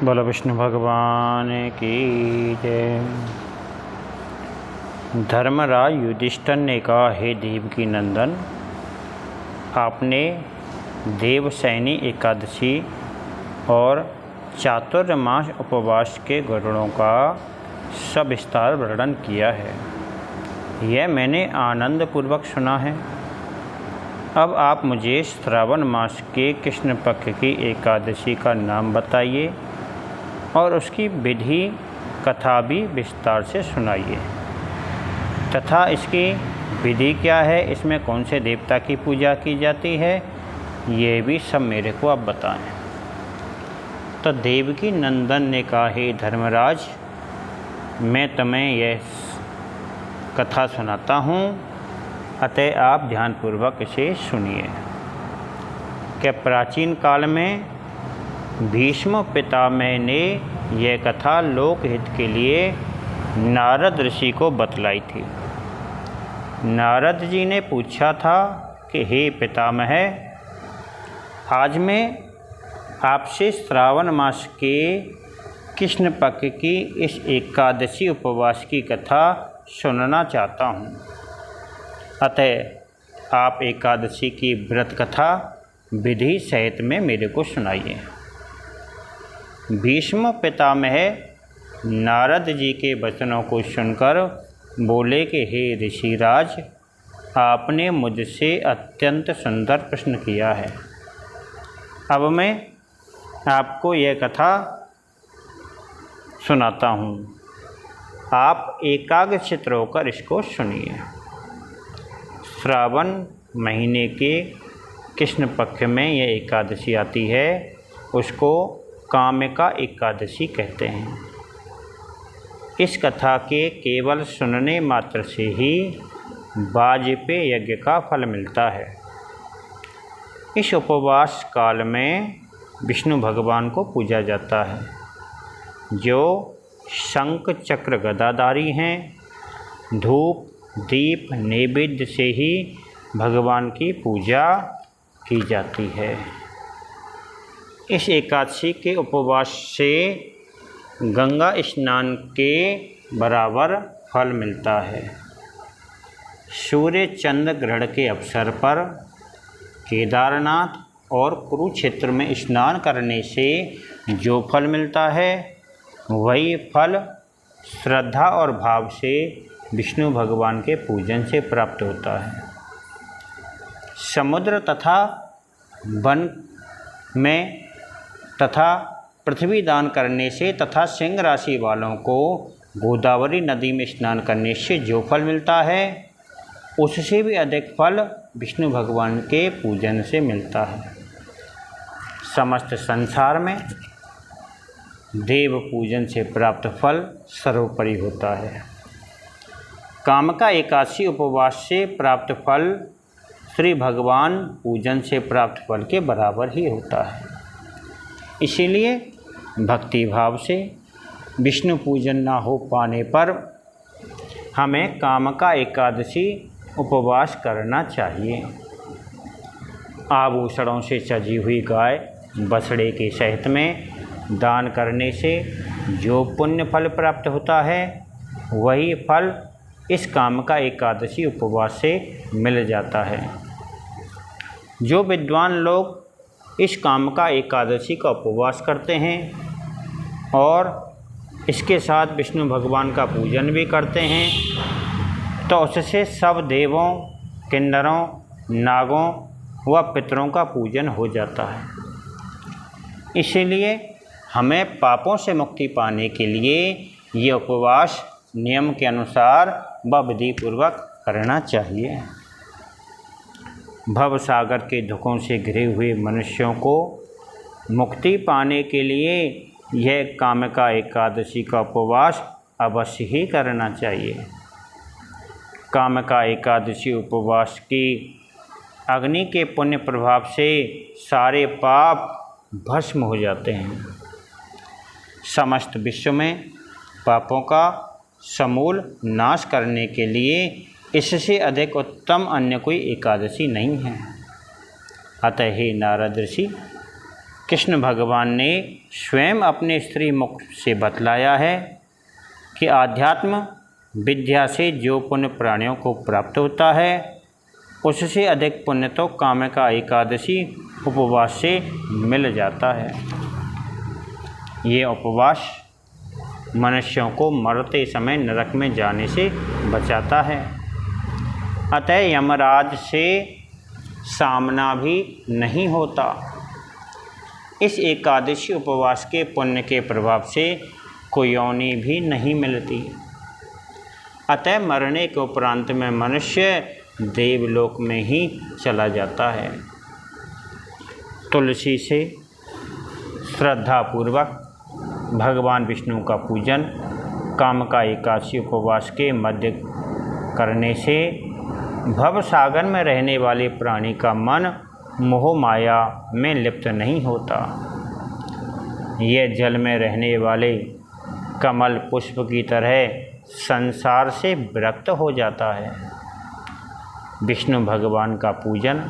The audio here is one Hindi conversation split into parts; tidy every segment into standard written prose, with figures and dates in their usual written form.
बोलो विष्णु भगवान की जय। धर्मराज युधिष्ठिर ने कहा, हे देवकी नंदन, आपने देवशयनी एकादशी और चातुर्मास उपवास के गुणों का सविस्तार वर्णन किया है। यह मैंने आनंदपूर्वक सुना है। अब आप मुझे श्रावण मास के कृष्ण पक्ष की एकादशी का नाम बताइए और उसकी विधि कथा भी विस्तार से सुनाइए तथा इसकी विधि क्या है, इसमें कौन से देवता की पूजा की जाती है, ये भी सब मेरे को आप बताएं। तो देवकी नंदन ने कहा, हे धर्मराज, मैं तुम्हें यह कथा सुनाता हूँ, अतः आप ध्यानपूर्वक इसे सुनिए। कि प्राचीन काल में भीष्म पितामह ने यह कथा लोकहित के लिए नारद ऋषि को बतलाई थी। नारद जी ने पूछा था कि हे पितामह, आज मैं आपसे श्रावण मास के कृष्ण पक्ष की इस एकादशी उपवास की कथा सुनना चाहता हूँ, अतः आप एकादशी की व्रत कथा विधि सहित में मेरे को सुनाइए। भीष्म पितामह नारद जी के वचनों को सुनकर बोले कि हे ऋषिराज, आपने मुझसे अत्यंत सुंदर प्रश्न किया है। अब मैं आपको यह कथा सुनाता हूँ, आप एकाग्रचित्त होकर इसको सुनिए। श्रावण महीने के कृष्ण पक्ष में यह एकादशी आती है, उसको कामिका एकादशी कहते हैं। इस कथा के केवल सुनने मात्र से ही वाजपेय यज्ञ का फल मिलता है। इस उपवास काल में विष्णु भगवान को पूजा जाता है, जो शंख चक्र गदाधारी हैं। धूप दीप नैवेद्य से ही भगवान की पूजा की जाती है। इस एकादशी के उपवास से गंगा स्नान के बराबर फल मिलता है। सूर्य चंद्र ग्रहण के अवसर पर केदारनाथ और कुरुक्षेत्र में स्नान करने से जो फल मिलता है, वही फल श्रद्धा और भाव से विष्णु भगवान के पूजन से प्राप्त होता है। समुद्र तथा वन में तथा पृथ्वी दान करने से तथा सिंह राशि वालों को गोदावरी नदी में स्नान करने से जो फल मिलता है, उससे भी अधिक फल विष्णु भगवान के पूजन से मिलता है। समस्त संसार में देव पूजन से प्राप्त फल सर्वोपरि होता है। कामिका एकादशी उपवास से प्राप्त फल श्री भगवान पूजन से प्राप्त फल के बराबर ही होता है। इसीलिए भक्ति भाव से विष्णु पूजन ना हो पाने पर हमें कामिका एकादशी उपवास करना चाहिए। आभूषणों से सजी हुई गाय बछड़े के सहित में दान करने से जो पुण्य फल प्राप्त होता है, वही फल इस कामिका एकादशी उपवास से मिल जाता है। जो विद्वान लोग इस कामिका एकादशी का उपवास करते हैं और इसके साथ विष्णु भगवान का पूजन भी करते हैं, तो उससे सब देवों, किन्नरों, नागों व पितरों का पूजन हो जाता है। इसीलिए हमें पापों से मुक्ति पाने के लिए ये उपवास नियम के अनुसार व विधिपूर्वक करना चाहिए। भव सागर के दुखों से घिरे हुए मनुष्यों को मुक्ति पाने के लिए यह कामिका एकादशी का उपवास अवश्य ही करना चाहिए। कामिका एकादशी उपवास की अग्नि के पुण्य प्रभाव से सारे पाप भस्म हो जाते हैं। समस्त विश्व में पापों का समूल नाश करने के लिए इससे अधिक उत्तम अन्य कोई एकादशी नहीं है। अतः हे नारद ऋषि, कृष्ण भगवान ने स्वयं अपने स्त्री मुख से बतलाया है कि आध्यात्म विद्या से जो पुण्य प्राणियों को प्राप्त होता है उससे अधिक पुण्य तो कामिका एकादशी उपवास से मिल जाता है। ये उपवास मनुष्यों को मरते समय नरक में जाने से बचाता है। अतः यमराज से सामना भी नहीं होता। इस एकादशी उपवास के पुण्य के प्रभाव से कोई योनि भी नहीं मिलती। अतः मरने के उपरांत में मनुष्य देवलोक में ही चला जाता है। तुलसी से श्रद्धापूर्वक भगवान विष्णु का पूजन कामिका एकादशी उपवास के मध्य करने से भव सागर में रहने वाले प्राणी का मन मोह माया में लिप्त नहीं होता। यह जल में रहने वाले कमल पुष्प की तरह संसार से विरक्त हो जाता है। विष्णु भगवान का पूजन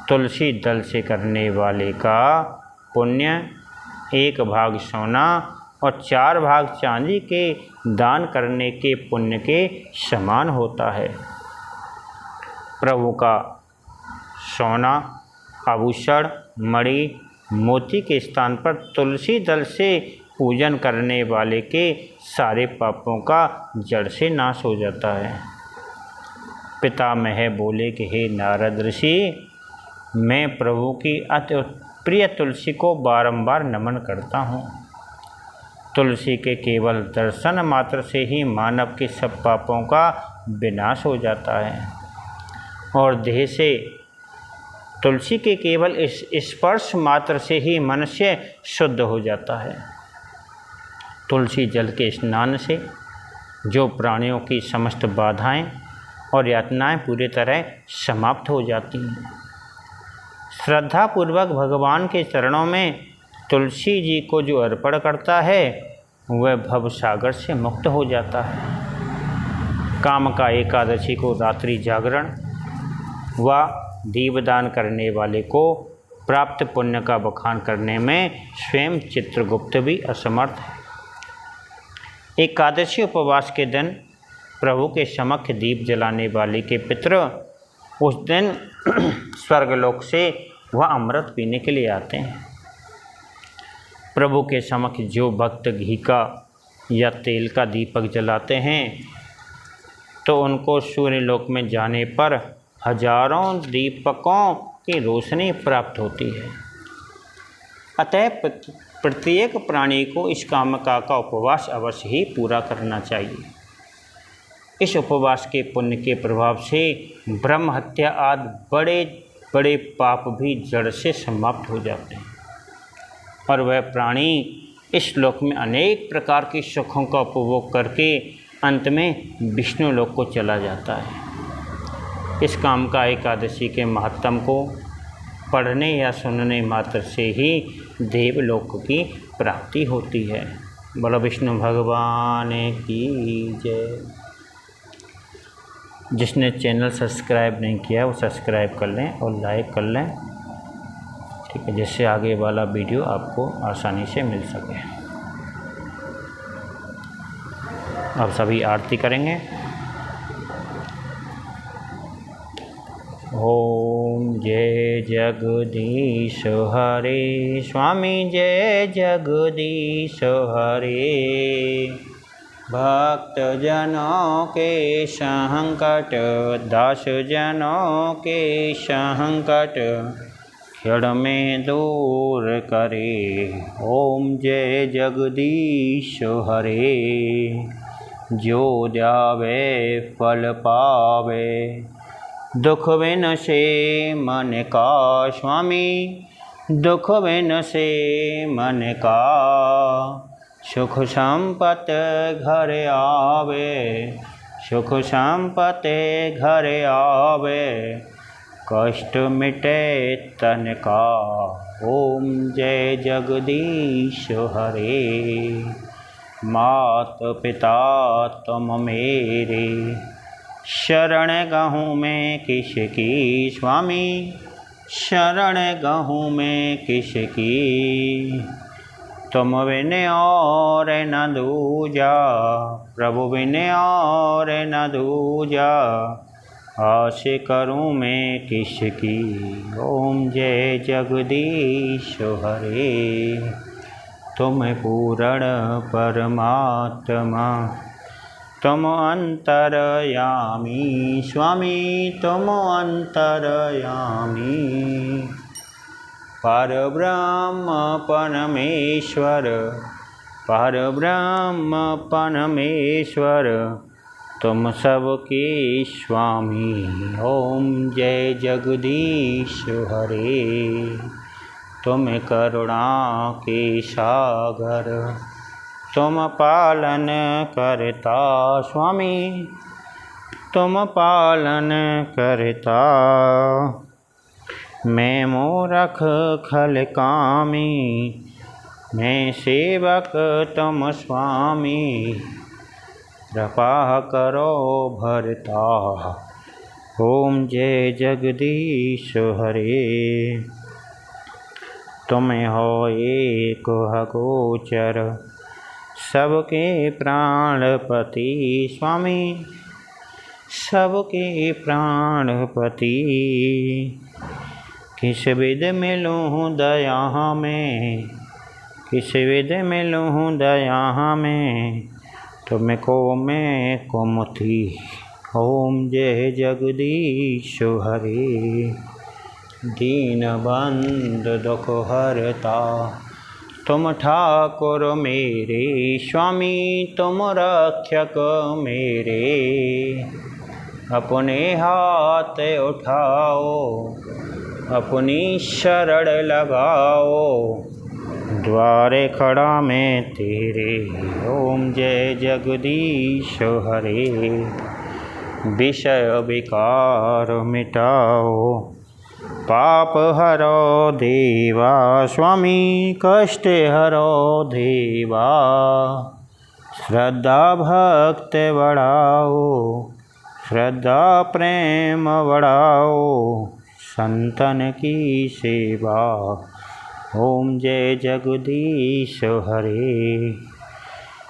तुलसी दल से करने वाले का पुण्य 1 भाग सोना और 4 भाग चांदी के दान करने के पुण्य के समान होता है। प्रभु का सोना, आभूषण, मणि, मोती के स्थान पर तुलसी दल से पूजन करने वाले के सारे पापों का जड़ से नाश हो जाता है। पितामह बोले कि हे नारद ऋषि, मैं प्रभु की अति प्रिय तुलसी को बारंबार नमन करता हूँ। तुलसी के केवल दर्शन मात्र से ही मानव के सब पापों का विनाश हो जाता है और देह से तुलसी के केवल इस स्पर्श मात्र से ही मनुष्य शुद्ध हो जाता है। तुलसी जल के स्नान से जो प्राणियों की समस्त बाधाएं और यातनाएं पूरी तरह समाप्त हो जाती हैं। श्रद्धापूर्वक भगवान के चरणों में तुलसी जी को जो अर्पण करता है वह भव सागर से मुक्त हो जाता है। कामिका एकादशी को रात्रि जागरण व दीपदान करने वाले को प्राप्त पुण्य का बखान करने में स्वयं चित्रगुप्त भी असमर्थ है। एकादशी उपवास के दिन प्रभु के समक्ष दीप जलाने वाले के पितृ उस दिन स्वर्गलोक से वह अमृत पीने के लिए आते हैं। प्रभु के समक्ष जो भक्त घी का या तेल का दीपक जलाते हैं तो उनको सूर्यलोक में जाने पर हजारों दीपकों की रोशनी प्राप्त होती है। अतः प्रत्येक प्राणी को इस कामिका का उपवास अवश्य ही पूरा करना चाहिए। इस उपवास के पुण्य के प्रभाव से ब्रह्म हत्या आदि बड़े बड़े पाप भी जड़ से समाप्त हो जाते हैं और वह प्राणी इस लोक में अनेक प्रकार के सुखों का उपभोग करके अंत में विष्णु लोक को चला जाता है। इस कामिका एकादशी के महत्तम को पढ़ने या सुनने मात्र से ही देवलोक की प्राप्ति होती है। बोलो विष्णु भगवान की जय। जिसने चैनल सब्सक्राइब नहीं किया वो सब्सक्राइब कर लें और लाइक कर लें, ठीक है, जिससे आगे वाला वीडियो आपको आसानी से मिल सके। अब सभी आरती करेंगे। ओम जय जगदीश हरे, स्वामी जय जगदीश हरे। भक्त जनों के संकट, दास जनों के संकट क्षण में दूर करे। ओम जय जगदीश हरे। जो जावे फल पावे, दुख बिन से मन का स्वामी, दुख बिन से मन का। सुख संपत घर आवे, सुख संपत घर आवे, कष्ट मिटे तन का। ओम जय जगदीश हरे। मात पिता तुम मेरे, शरण गहूँ मैं किसकी स्वामी। शरण गहूँ मैं किसकी, तुम बिन और न दूजा, प्रभु बिन और न दूजा, आस करूँ मैं किसकी। ओम जय जगदीश हरे, तुम पूर्ण परमात्मा, तुम अंतर्यामी स्वामी, तुम अंतर्यामी। परब्रह्म परमेश्वर, परब्रह्म परमेश्वर, तुम सबके स्वामी। ओम जय जगदीश हरे, तुम करुणा के सागर, तुम पालन करता स्वामी, तुम पालन करता। मैं मूरख खल कामी, मैं सेवक तुम स्वामी, कृपा करो भरता। ओम जय जगदीश हरे, तुम हो एक अगोचर, सबके प्राणपति स्वामी, सबके प्राणपति। किस विध मिलूँ दया में, किस विध मिलूँ दया में, तुमको मैं कुमति। ओम जय जगदीश हरे, दीन बंधु दुख हरता, तुम ठाकुर मेरे स्वामी, तुम रक्षक मेरे। अपने हाथ उठाओ, अपनी शरण लगाओ, द्वारे खड़ा मैं तेरे। ओम जय जगदीश हरे, विषय विकार मिटाओ, पाप हरो देवा स्वामी, कष्ट हरो देवा। श्रद्धा भक्ति बढ़ाओ, श्रद्धा प्रेम बढ़ाओ, संतन की सेवा। ओम जय जगदीश हरे,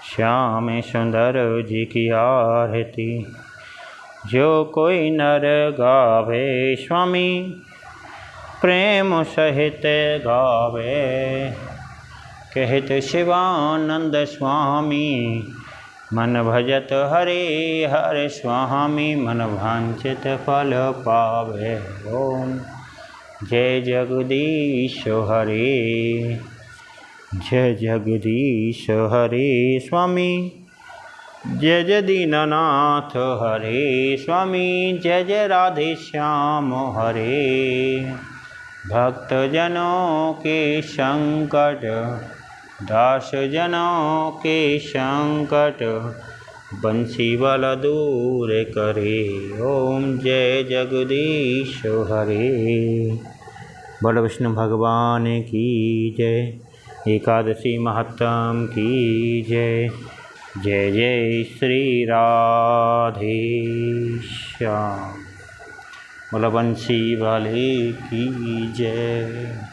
श्याम सुंदर जी की आरती, जो कोई नर गावे स्वामी, प्रेम सहित गावे। कहत शिवानंद स्वामी, मन भजत हरे हर स्वामी, मन वांछित फल पावे। ओम जय जगदीश हरे, जय जगदीश हरे स्वामी, जय जय दीननाथ हरे स्वामी, जय जय राधे श्याम हरे। भक्तजनों के संकट, दास जनों के संकट, बंसी वाला दूर करे। ओम जय जगदीश हरे, बड़ विष्णु भगवान की जय, एकादशी महत्तम की जय। जय जय श्री राधे श्याम, बोला बंसी वाले की जय।